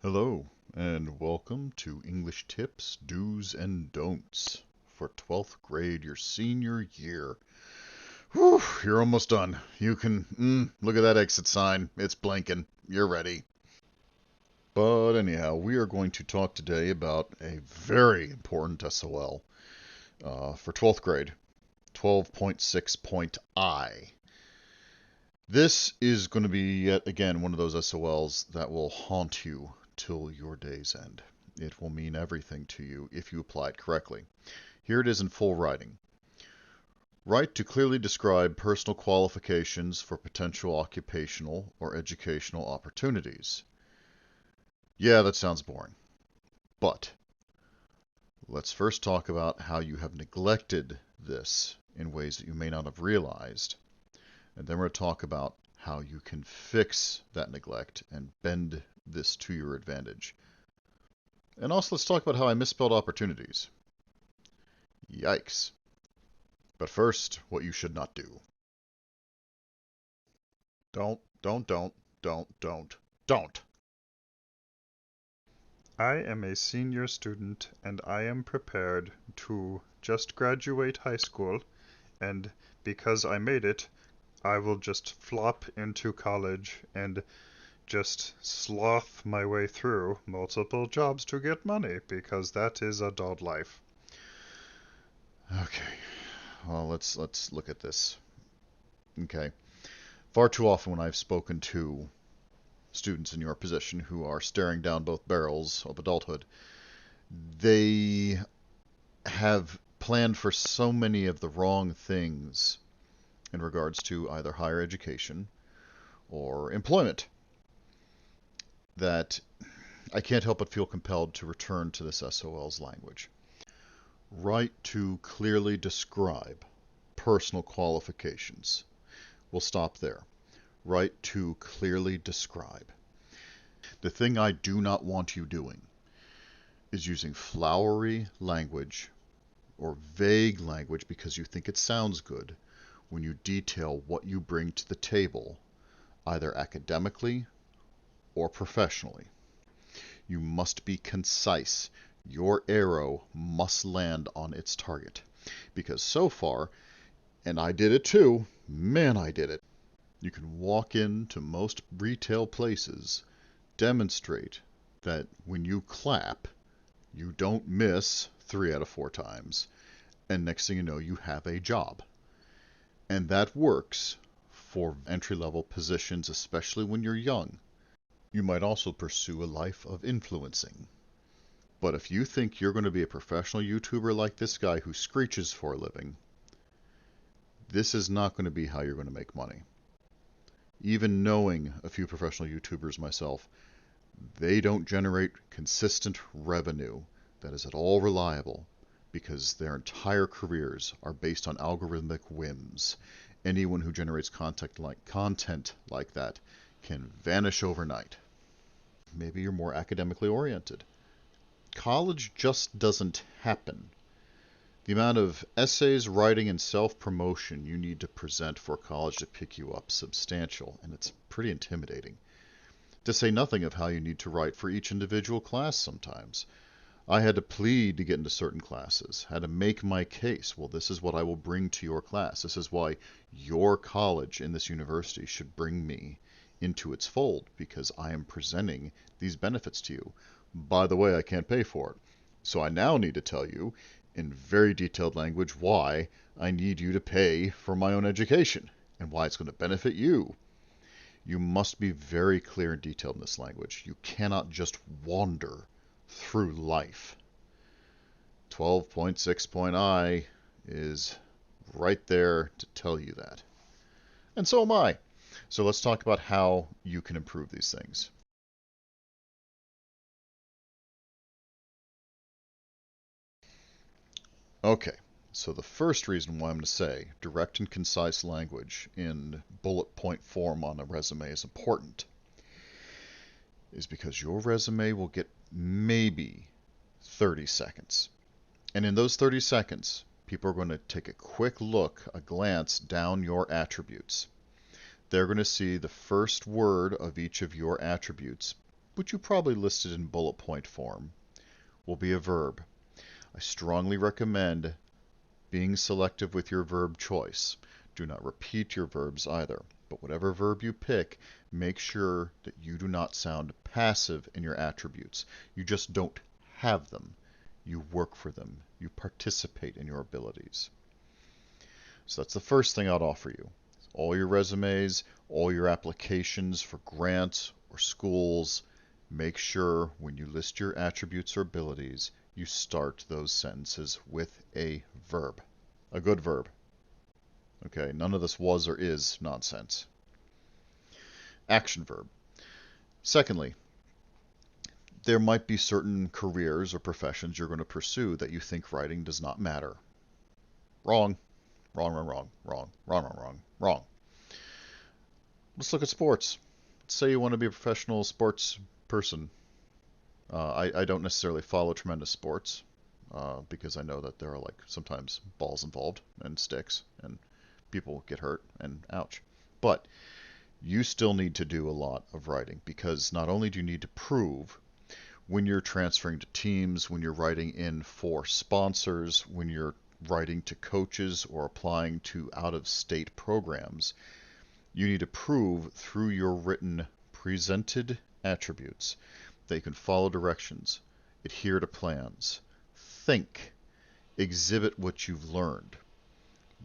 Hello, and welcome to English Tips, Do's, and Don'ts for 12th grade, your senior year. Whew, you're almost done. You can, look at that exit sign. It's blinking. You're ready. But anyhow, we are going to talk today about a very important SOL for 12th grade, 12.6.I. This is going to be yet again one of those SOLs that will haunt you till your day's end. It will mean everything to you if you apply it correctly. Here it is in full writing. Write to clearly describe personal qualifications for potential occupational or educational opportunities. Yeah, that sounds boring. But let's first talk about how you have neglected this in ways that you may not have realized. And then we're going to talk about how you can fix that neglect and bend this to your advantage. And also let's talk about how I misspelled opportunities. Yikes. But first, what you should not do. Don't. I am a senior student and I am prepared to just graduate high school, and because I made it, I will just flop into college and just sloth my way through multiple jobs to get money because that is adult life. Okay, well, let's look at this. Okay. Far too often when I've spoken to students in your position who are staring down both barrels of adulthood, they have planned for so many of the wrong things in regards to either higher education or employment that I can't help but feel compelled to return to this SOL's language. Write to clearly describe personal qualifications. We'll stop there. Write to clearly describe. The thing I do not want you doing is using flowery language or vague language because you think it sounds good when you detail what you bring to the table, either academically or professionally. You must be concise. Your arrow must land on its target. Because so far, and I did it too, man, I did it. You can walk into most retail places, demonstrate that when you clap, you don't miss 3 out of 4 times, and next thing you know, you have a job. And that works for entry-level positions, especially when you're young. You might also pursue a life of influencing. But if you think you're going to be a professional YouTuber like this guy who screeches for a living, this is not going to be how you're going to make money. Even knowing a few professional YouTubers myself, they don't generate consistent revenue that is at all reliable because their entire careers are based on algorithmic whims. Anyone who generates content like that can vanish overnight. Maybe you're more academically oriented. College just doesn't happen. The amount of essays, writing, and self-promotion you need to present for college to pick you up substantial, and it's pretty intimidating. To say nothing of how you need to write for each individual class sometimes. I had to plead to get into certain classes, had to make my case. Well, this is what I will bring to your class. This is why your college in this university should bring me into its fold, because I am presenting these benefits to you. By the way, I can't pay for it. So I now need to tell you in very detailed language why I need you to pay for my own education and why it's going to benefit you. You must be very clear and detailed in this language. You cannot just wander through life. 12.6.I is right there to tell you that. And so am I. So let's talk about how you can improve these things. Okay, so the first reason why I'm going to say direct and concise language in bullet point form on a resume is important is because your resume will get maybe 30 seconds. And in those 30 seconds, people are going to take a quick look, a glance down your attributes. They're going to see the first word of each of your attributes which you probably listed in bullet point form, will be a verb. I strongly recommend being selective with your verb choice. Do not repeat your verbs either, but whatever verb you pick, make sure that you do not sound passive in your attributes. You just don't have them. You work for them. You participate in your abilities. So that's the first thing I'd offer you. All your resumes, all your applications for grants or schools, make sure when you list your attributes or abilities, you start those sentences with a verb, a good verb. Okay, none of this was or is nonsense. Action verb. Secondly, there might be certain careers or professions you're going to pursue that you think writing does not matter. Wrong. Wrong, wrong, wrong, wrong, wrong, wrong, wrong, wrong. Let's look at sports. Let's say you want to be a professional sports person. I don't necessarily follow tremendous sports because I know that there are like sometimes balls involved and sticks and people get hurt and ouch. But you still need to do a lot of writing because not only do you need to prove when you're transferring to teams, when you're writing in for sponsors, when you're writing to coaches or applying to out-of-state programs, you need to prove through your written presented attributes that you can follow directions, adhere to plans, think, exhibit what you've learned.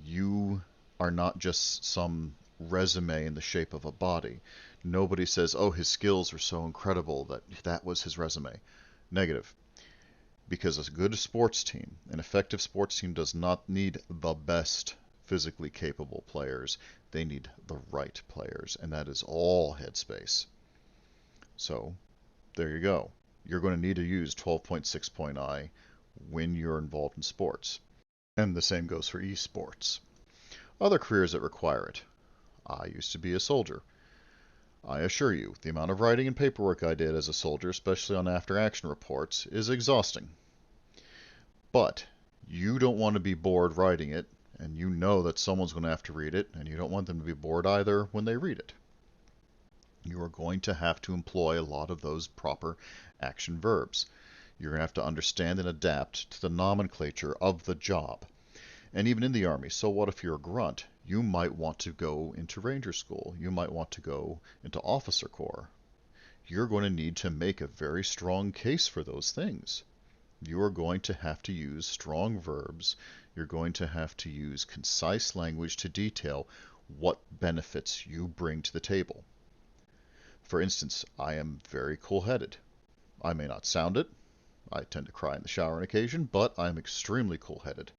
You are not just some resume in the shape of a body. Nobody says, oh, his skills are so incredible that was his resume. Negative. Because a good sports team, an effective sports team, does not need the best physically capable players. They need the right players, and that is all headspace. So, there you go. You're going to need to use 12.6.I when you're involved in sports. And the same goes for esports. Other careers that require it. I used to be a soldier. I assure you, the amount of writing and paperwork I did as a soldier, especially on after-action reports, is exhausting. But you don't want to be bored writing it, and you know that someone's going to have to read it, and you don't want them to be bored either when they read it. You are going to have to employ a lot of those proper action verbs. You're going to have to understand and adapt to the nomenclature of the job. And even in the Army, so what if you're a grunt? You might want to go into Ranger School. You might want to go into Officer Corps. You're going to need to make a very strong case for those things. You are going to have to use strong verbs. You're going to have to use concise language to detail what benefits you bring to the table. For instance, I am very cool-headed. I may not sound it. I tend to cry in the shower on occasion, but I'm extremely cool-headed.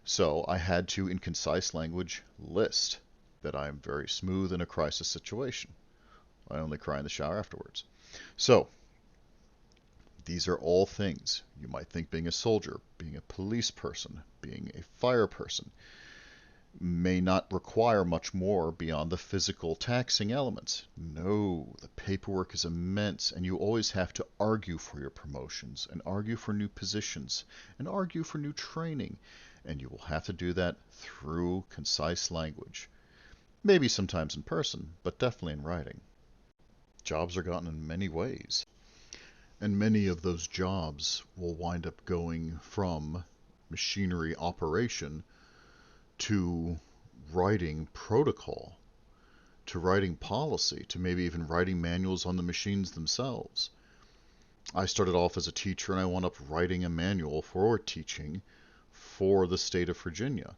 So I had to, in concise language, list that I am very smooth in a crisis situation. I only cry in the shower afterwards. So, these are all things. You might think being a soldier, being a police person, being a fire person may not require much more beyond the physical taxing elements. No, the paperwork is immense, and you always have to argue for your promotions, and argue for new positions, and argue for new training. And you will have to do that through concise language. Maybe sometimes in person, but definitely in writing. Jobs are gotten in many ways. And many of those jobs will wind up going from machinery operation to writing protocol, to writing policy, to maybe even writing manuals on the machines themselves. I started off as a teacher and I wound up writing a manual for teaching for the state of Virginia.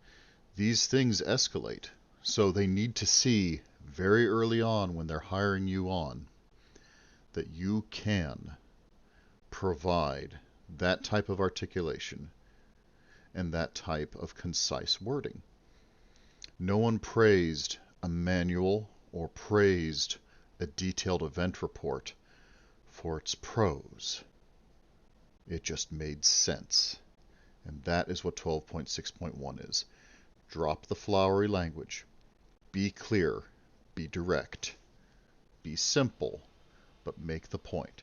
These things escalate, so they need to see very early on when they're hiring you on that you can provide that type of articulation and that type of concise wording. No one praised a manual or praised a detailed event report for its prose. It just made sense. And that is what 12.6.1 is. Drop the flowery language. Be clear. Be direct. Be simple, but make the point.